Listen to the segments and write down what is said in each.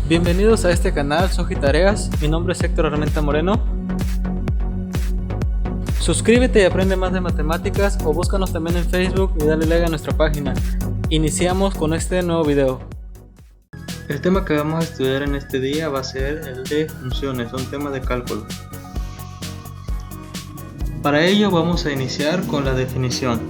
Bienvenidos a este canal, soy Tareas, mi nombre es Héctor Armenta Moreno. Suscríbete y aprende más de matemáticas o búscanos también en Facebook y dale like a nuestra página. Iniciamos con este nuevo video. El tema que vamos a estudiar en este día va a ser el de funciones, un tema de cálculo. Para ello vamos a iniciar con la definición.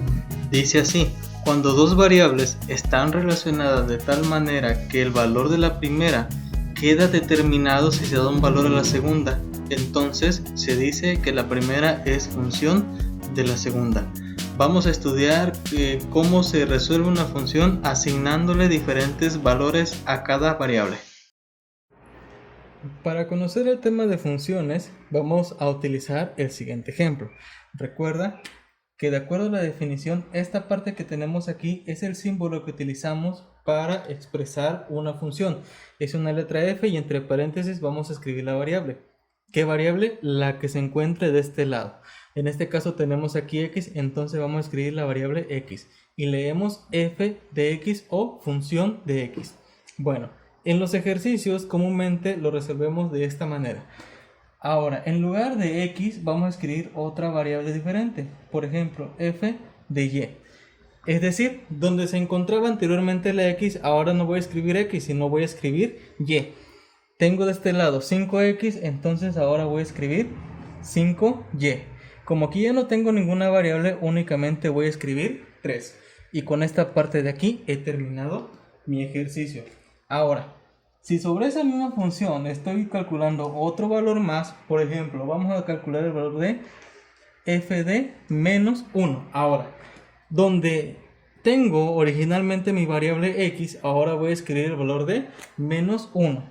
Dice así: cuando dos variables están relacionadas de tal manera que el valor de la primera queda determinado si se da un valor a la segunda, entonces se dice que la primera es función de la segunda. Vamos a estudiar cómo se resuelve una función asignándole diferentes valores a cada variable. Para conocer el tema de funciones, vamos a utilizar el siguiente ejemplo. Recuerda que de acuerdo a la definición, esta parte que tenemos aquí es el símbolo que utilizamos para expresar una función. Es una letra F y entre paréntesis vamos a escribir la variable. ¿Qué variable? La que se encuentre de este lado. En este caso tenemos aquí x, entonces vamos a escribir la variable x. Y leemos f de x o función de x. Bueno, en los ejercicios comúnmente lo resolvemos de esta manera. Ahora, en lugar de x vamos a escribir otra variable diferente. Por ejemplo, f de y. Es decir, donde se encontraba anteriormente la x, ahora no voy a escribir x, sino voy a escribir y. Tengo de este lado 5x, entonces ahora voy a escribir 5y. Como aquí ya no tengo ninguna variable, únicamente voy a escribir 3. Y con esta parte de aquí he terminado mi ejercicio. Ahora, si sobre esa misma función estoy calculando otro valor más, por ejemplo, vamos a calcular el valor de f de menos 1. Ahora, donde tengo originalmente mi variable x, ahora voy a escribir el valor de menos 1.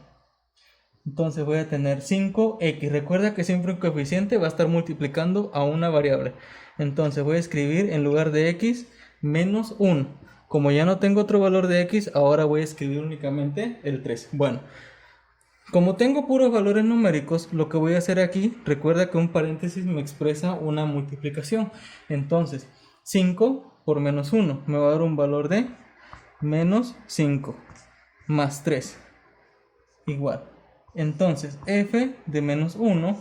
Entonces voy a tener 5x. Recuerda que siempre un coeficiente va a estar multiplicando a una variable. Entonces voy a escribir en lugar de x menos 1. Como ya no tengo otro valor de x, ahora voy a escribir únicamente el 3. Bueno, como tengo puros valores numéricos, lo que voy a hacer aquí, recuerda que un paréntesis me expresa una multiplicación. Entonces, 5 por menos 1 me va a dar un valor de menos 5 más 3 igual. Entonces, f de menos 1,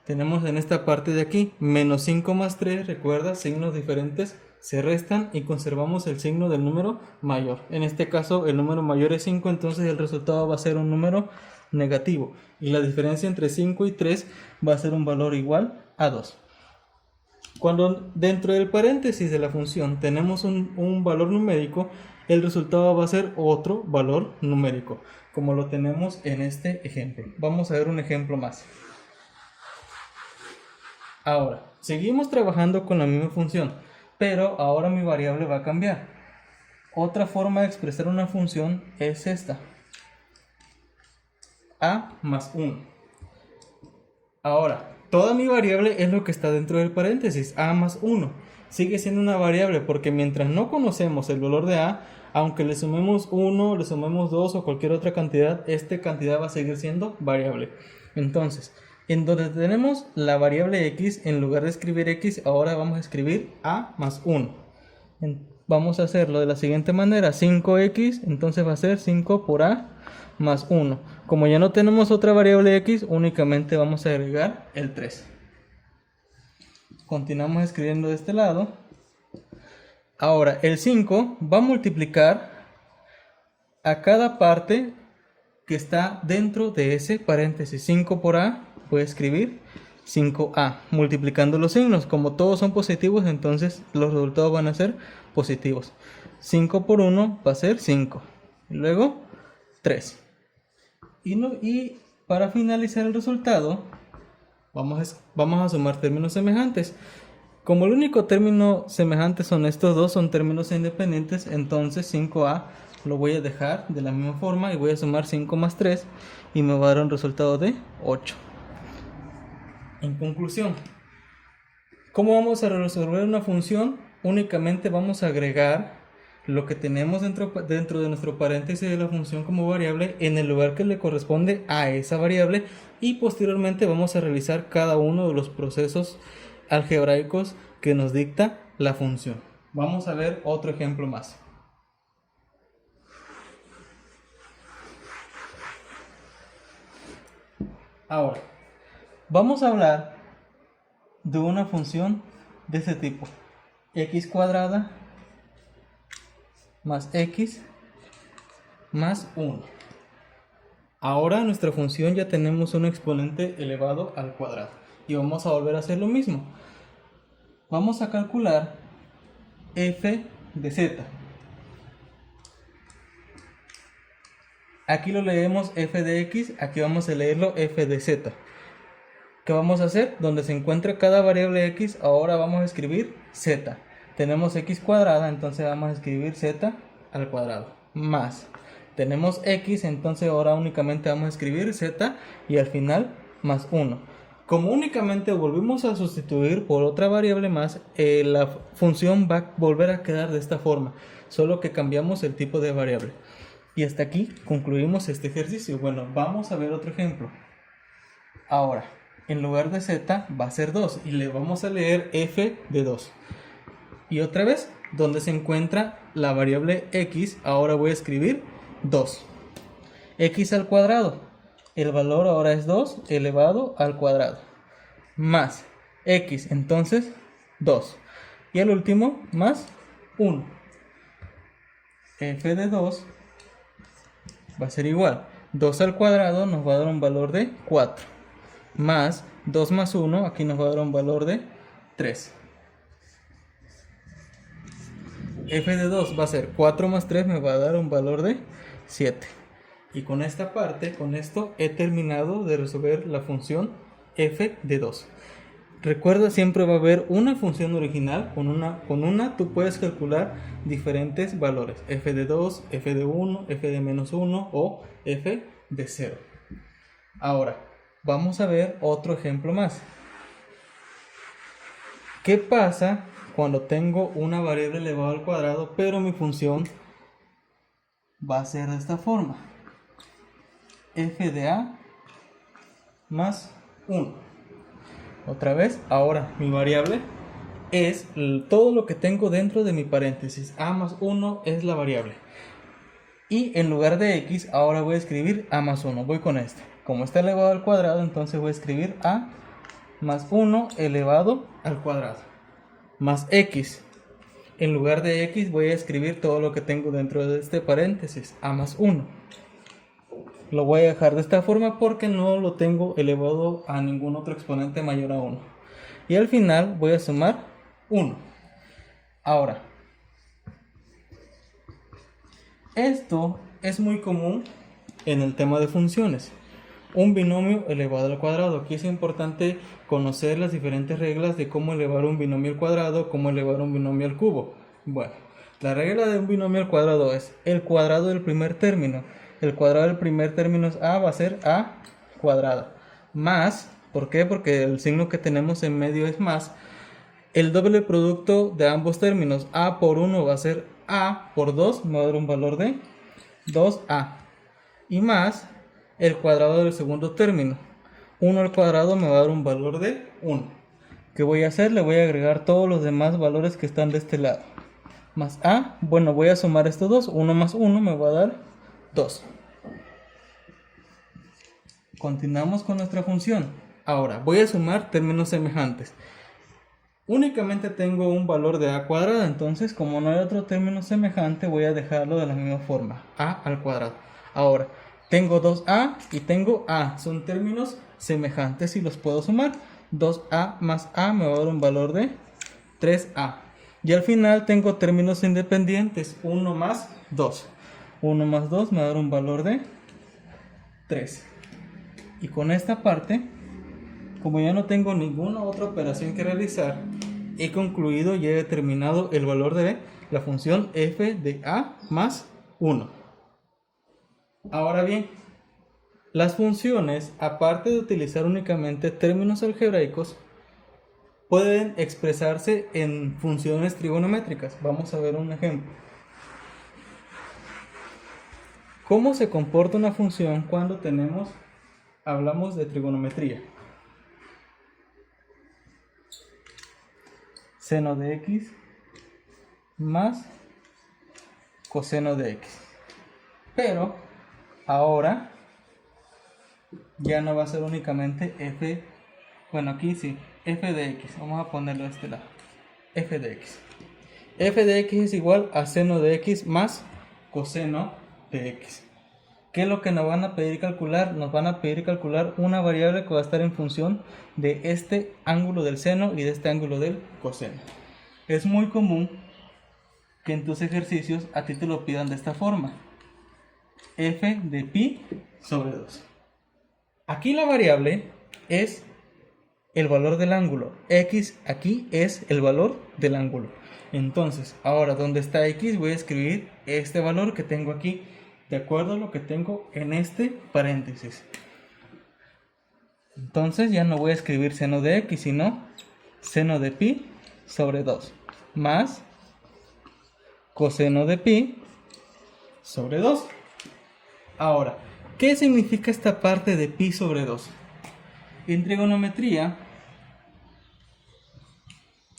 tenemos en esta parte de aquí, menos 5 más 3, recuerda, signos diferentes se restan y conservamos el signo del número mayor. En este caso, el número mayor es 5, entonces el resultado va a ser un número negativo. Y la diferencia entre 5 y 3 va a ser un valor igual a 2. Cuando dentro del paréntesis de la función tenemos un valor numérico, el resultado va a ser otro valor numérico, como lo tenemos en este ejemplo. Vamos a ver un ejemplo más. Ahora, seguimos trabajando con la misma función, pero ahora mi variable va a cambiar. Otra forma de expresar una función es esta: a más 1. Ahora, toda mi variable es lo que está dentro del paréntesis, a más 1. Sigue siendo una variable porque mientras no conocemos el valor de a, aunque le sumemos 1, le sumemos 2 o cualquier otra cantidad, esta cantidad va a seguir siendo variable. Entonces, en donde tenemos la variable x, en lugar de escribir x, ahora vamos a escribir a más 1. Vamos a hacerlo de la siguiente manera: 5x, entonces va a ser 5 por a más 1. Como ya no tenemos otra variable x, únicamente vamos a agregar el 3. Continuamos escribiendo de este lado. Ahora, el 5 va a multiplicar a cada parte que está dentro de ese paréntesis. 5 por a, voy a escribir 5a, multiplicando los signos. Como todos son positivos, entonces los resultados van a ser positivos. 5 por 1 va a ser 5. Luego 3. Y para finalizar el resultado, vamos a sumar términos semejantes. Como el único término semejante son estos dos, son términos independientes, entonces 5a lo voy a dejar de la misma forma y voy a sumar 5 más 3 y me va a dar un resultado de 8. En conclusión, ¿cómo vamos a resolver una función? Únicamente vamos a agregar lo que tenemos dentro de nuestro paréntesis de la función como variable en el lugar que le corresponde a esa variable, y posteriormente vamos a realizar cada uno de los procesos algebraicos que nos dicta la función. Vamos a ver otro ejemplo más. Ahora, vamos a hablar de una función de este tipo. X cuadrada más x más 1. Ahora en nuestra función ya tenemos un exponente elevado al cuadrado. Y vamos a volver a hacer lo mismo. Vamos a calcular f de z. Aquí lo leemos f de x, aquí vamos a leerlo f de z. ¿Qué vamos a hacer? Donde se encuentre cada variable x, ahora vamos a escribir z. Tenemos x cuadrada, entonces vamos a escribir z al cuadrado. Más. Tenemos x, entonces ahora únicamente vamos a escribir z y al final más 1. Como únicamente volvimos a sustituir por otra variable más, la función va a volver a quedar de esta forma, solo que cambiamos el tipo de variable. Y hasta aquí concluimos este ejercicio. Bueno, vamos a ver otro ejemplo. Ahora, en lugar de z va a ser 2 y le vamos a leer f de 2. Y otra vez, donde se encuentra la variable x, ahora voy a escribir 2. X al cuadrado. El valor ahora es 2 elevado al cuadrado. Más x, entonces 2. Y el último, más 1. F de 2 va a ser igual. 2 al cuadrado nos va a dar un valor de 4. Más 2 más 1, aquí nos va a dar un valor de 3. F de 2 va a ser 4 más 3, me va a dar un valor de 7. Y con esta parte, con esto, he terminado de resolver la función f de 2. Recuerda, siempre va a haber una función original. Con una tú puedes calcular diferentes valores. F de 2, f de 1, f de menos 1 o f de 0. Ahora, vamos a ver otro ejemplo más. ¿Qué pasa cuando tengo una variable elevada al cuadrado, pero mi función va a ser de esta forma? F de a más 1. Otra vez, ahora mi variable es todo lo que tengo dentro de mi paréntesis. A más 1 es la variable. Y en lugar de x, ahora voy a escribir a más 1. Voy con este. Como está elevado al cuadrado, entonces voy a escribir a más 1 elevado al cuadrado. Más x. En lugar de x voy a escribir todo lo que tengo dentro de este paréntesis. A más 1. Lo voy a dejar de esta forma porque no lo tengo elevado a ningún otro exponente mayor a 1. Y al final voy a sumar 1. Ahora, esto es muy común en el tema de funciones. Un binomio elevado al cuadrado. Aquí es importante conocer las diferentes reglas de cómo elevar un binomio al cuadrado, cómo elevar un binomio al cubo. Bueno, la regla de un binomio al cuadrado es el cuadrado del primer término. El cuadrado del primer término es a, va a ser a cuadrado. Más, ¿por qué? Porque el signo que tenemos en medio es más. El doble producto de ambos términos, a por 1 va a ser a por 2, me va a dar un valor de 2a. Y más el cuadrado del segundo término. 1 al cuadrado me va a dar un valor de 1. ¿Qué voy a hacer? Le voy a agregar todos los demás valores que están de este lado. Más a, bueno, voy a sumar estos dos. 1 más 1 me va a dar 2. Continuamos con nuestra función. Ahora, voy a sumar términos semejantes. Únicamente tengo un valor de a cuadrado, entonces como no hay otro término semejante, voy a dejarlo de la misma forma, a al cuadrado. Ahora, tengo 2a y tengo a, son términos semejantes y los puedo sumar. 2a más a me va a dar un valor de 3a. Y al final tengo términos independientes, 1 más 2. 1 más 2 me va a dar un valor de 3. Y con esta parte, como ya no tengo ninguna otra operación que realizar, he concluido y he determinado el valor de la función f de a más 1. Ahora bien, las funciones, aparte de utilizar únicamente términos algebraicos, pueden expresarse en funciones trigonométricas. Vamos a ver un ejemplo. ¿Cómo se comporta una función cuando hablamos de trigonometría? Seno de x más coseno de x. Pero ahora ya no va a ser únicamente f, bueno aquí sí, f de x, vamos a ponerlo de este lado, f de x. F de x es igual a seno de x más coseno de x. ¿Qué es lo que nos van a pedir calcular? Nos van a pedir calcular una variable que va a estar en función de este ángulo del seno y de este ángulo del coseno. Es muy común que en tus ejercicios a ti te lo pidan de esta forma. F de pi sobre 2. Aquí la variable es el valor del ángulo. X aquí es el valor del ángulo. Entonces, ahora donde está X voy a escribir este valor que tengo aquí, de acuerdo a lo que tengo en este paréntesis. Entonces ya no voy a escribir seno de X, sino seno de pi sobre 2 más coseno de pi sobre 2. Ahora, ¿qué significa esta parte de pi sobre 2? En trigonometría,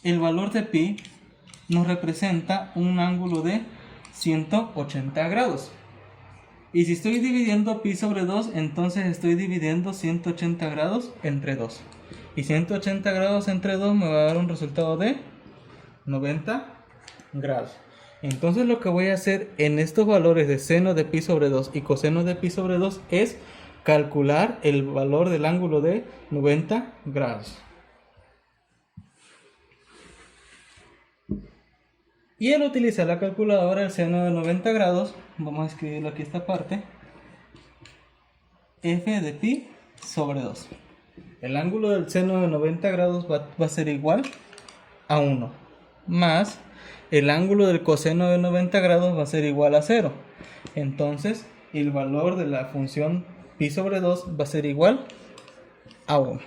el valor de pi nos representa un ángulo de 180 grados. Y si estoy dividiendo pi sobre 2, entonces estoy dividiendo 180 grados entre 2. Y 180 grados entre 2 me va a dar un resultado de 90 grados. Entonces lo que voy a hacer en estos valores de seno de pi sobre 2 y coseno de pi sobre 2 es calcular el valor del ángulo de 90 grados. Y al utilizar la calculadora el seno de 90 grados, vamos a escribirlo aquí esta parte, f de pi sobre 2. El ángulo del seno de 90 grados va a ser igual a 1, más el ángulo del coseno de 90 grados va a ser igual a 0. Entonces el valor de la función pi sobre 2 va a ser igual a 1.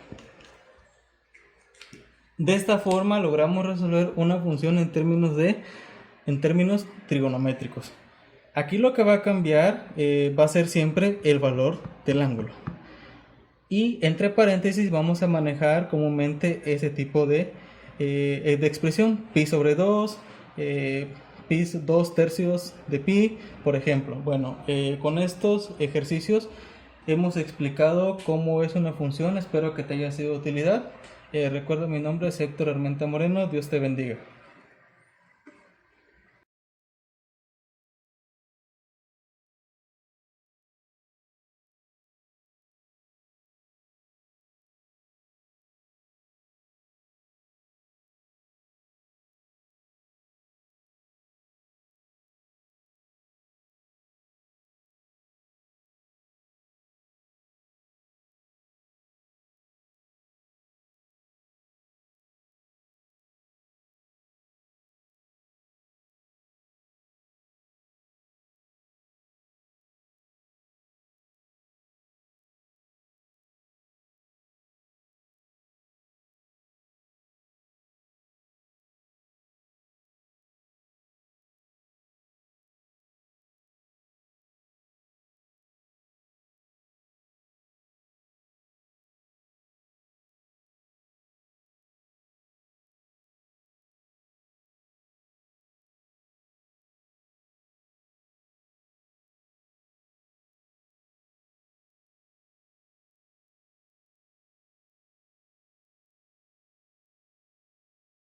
De esta forma logramos resolver una función en términos trigonométricos. Aquí lo que va a cambiar va a ser siempre el valor del ángulo. Y entre paréntesis vamos a manejar comúnmente ese tipo de expresión, pi sobre 2, pi 2 tercios de pi, por ejemplo. Bueno, con estos ejercicios hemos explicado cómo es una función, espero que te haya sido de utilidad. Recuerda, mi nombre es Héctor Armenta Moreno, Dios te bendiga.